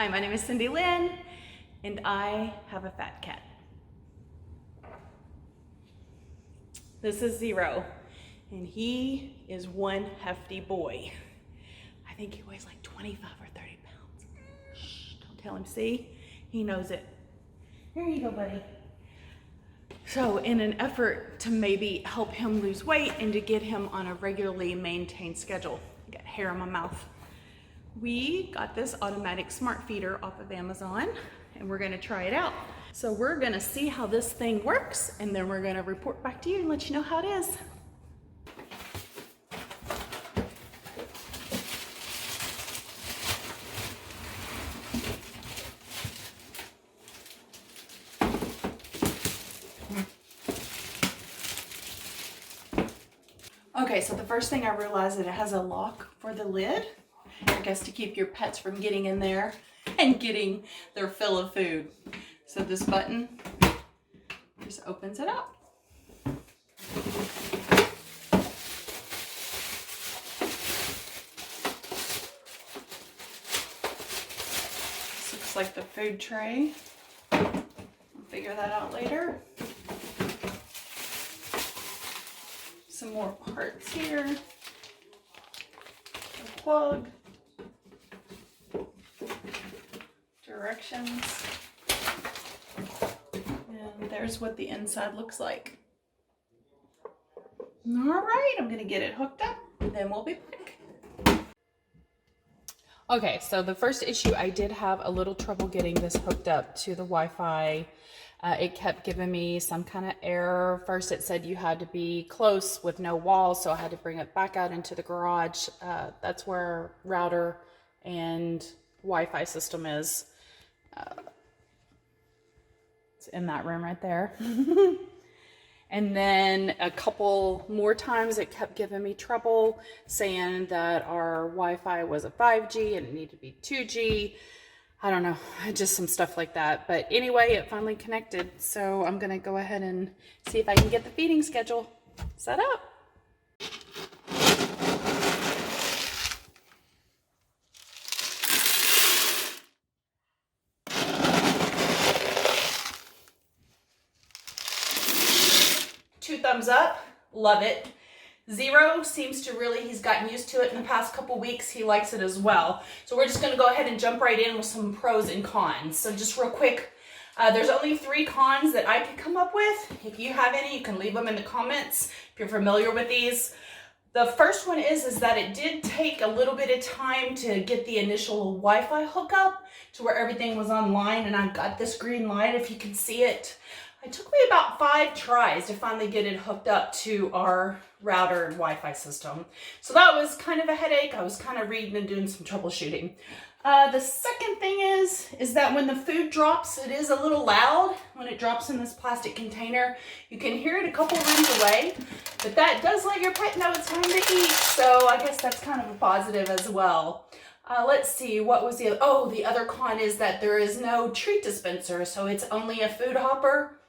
Hi, my name is Cindy Lynn, and I have a fat cat. This is Zero, and he is one hefty boy. I think he weighs like 25 or 30 pounds. Shh, don't tell him, see? He knows it. Here you go, buddy. So in an effort to maybe help him lose weight and to get him on a regularly maintained schedule, I got hair in my mouth. We got this automatic smart feeder off of Amazon, and we're gonna try it out. So we're gonna see how this thing works, and then we're gonna report back to you and let you know how it is. Okay, so the first thing I realized that it has a lock for the lid. I guess to keep your pets from getting in there and getting their fill of food. So this button just opens it up. This looks like the food tray. I'll figure that out later. Some more parts here. A plug. Directions, and there's what the inside looks like. All right, I'm gonna get it hooked up, and then we'll be back. Okay, so the first issue, I did have a little trouble getting this hooked up to the Wi-Fi. It kept giving me some kind of error. First it said you had to be close with no walls, so I had to bring it back out into the garage. That's where router and Wi-Fi system is. It's in that room right there. And then a couple more times it kept giving me trouble, saying that our Wi-Fi was a 5G and it needed to be 2G. I don't know, just some stuff like that. But anyway, it finally connected. So I'm gonna go ahead and see if I can get the feeding schedule set up. Two thumbs up, love it. Zero seems to really, he's gotten used to it in the past couple weeks. He likes it as well. So we're just gonna go ahead and jump right in with some pros and cons. So just real quick, there's only 3 cons that I could come up with. If you have any, you can leave them in the comments if you're familiar with these. The first one is that it did take a little bit of time to get the initial Wi-Fi hookup to where everything was online, and I've got this green light if you can see it. It took me about 5 tries to finally get it hooked up to our router and Wi-Fi system. So that was kind of a headache. I was kind of reading and doing some troubleshooting. The second thing is that when the food drops, it is a little loud when it drops in this plastic container. You can hear it a couple rooms away, but that does let your pet know it's time to eat. So I guess that's kind of a positive as well. Let's see, what was the other con is that there is no treat dispenser, so it's only a food hopper.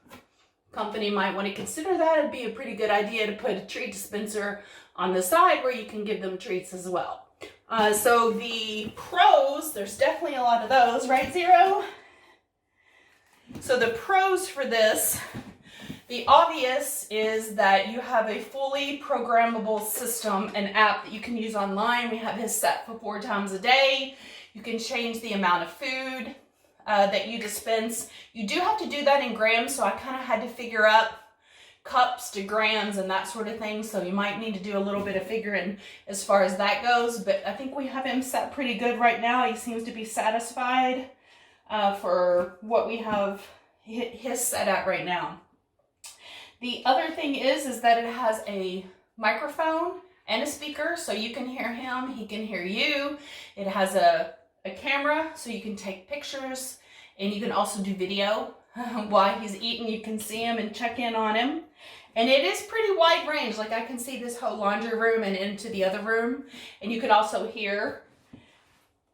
Company might want to consider that. It'd be a pretty good idea to put a treat dispenser on the side where you can give them treats as well. So the pros, there's definitely a lot of those, right, Zero? So the pros for this, the obvious is that you have a fully programmable system, an app that you can use online. We have his set for 4 times a day. You can change the amount of food that you dispense. You do have to do that in grams, so I kind of had to figure out cups to grams and that sort of thing, so you might need to do a little bit of figuring as far as that goes, but I think we have him set pretty good right now. He seems to be satisfied for what we have his set at right now. The other thing is that it has a microphone and a speaker, so you can hear him, he can hear you. It has a camera, so you can take pictures, and you can also do video while he's eating. You can see him and check in on him. And it is pretty wide range. Like I can see this whole laundry room and into the other room. And you can also hear,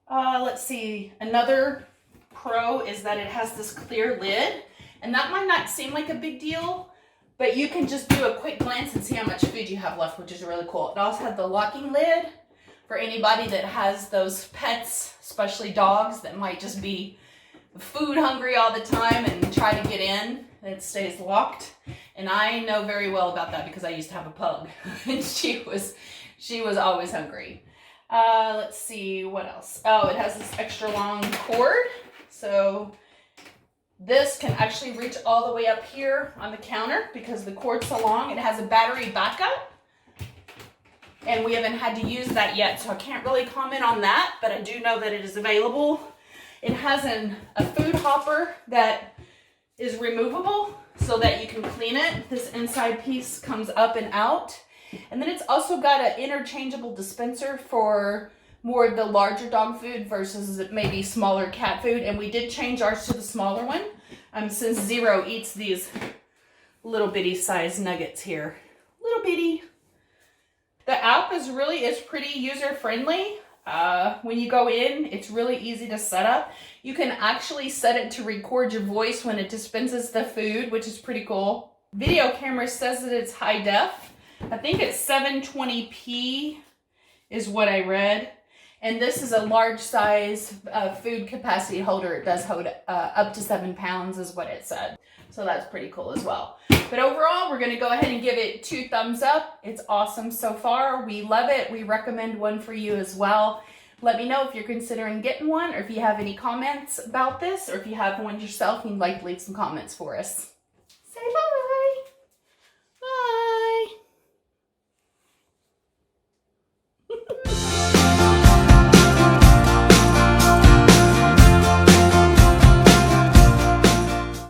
let's see, another pro is that it has this clear lid. And that might not seem like a big deal, but you can just do a quick glance and see how much food you have left, which is really cool. It also has the locking lid for anybody that has those pets, especially dogs, that might just be food hungry all the time and try to get in. It stays locked. And I know very well about that because I used to have a pug and she was always hungry. Let's see what else. Oh, it has this extra long cord. So this can actually reach all the way up here on the counter because the cord's so long. It has a battery backup. And we haven't had to use that yet, so I can't really comment on that, but I do know that it is available. It has a food hopper that is removable so that you can clean it. This inside piece comes up and out. And then it's also got an interchangeable dispenser for more of the larger dog food versus maybe smaller cat food. And we did change ours to the smaller one since Zero eats these little bitty size nuggets here. Little bitty. The app is pretty user friendly. When you go in, it's really easy to set up. You can actually set it to record your voice when it dispenses the food, which is pretty cool. Video camera says that it's high def. I think it's 720p is what I read. And this is a large size food capacity holder. It does hold up to 7 pounds is what it said. So that's pretty cool as well. But overall, we're going to go ahead and give it 2 thumbs up. It's awesome so far. We love it. We recommend one for you as well. Let me know if you're considering getting one or if you have any comments about this or if you have one yourself and you'd like to leave some comments for us.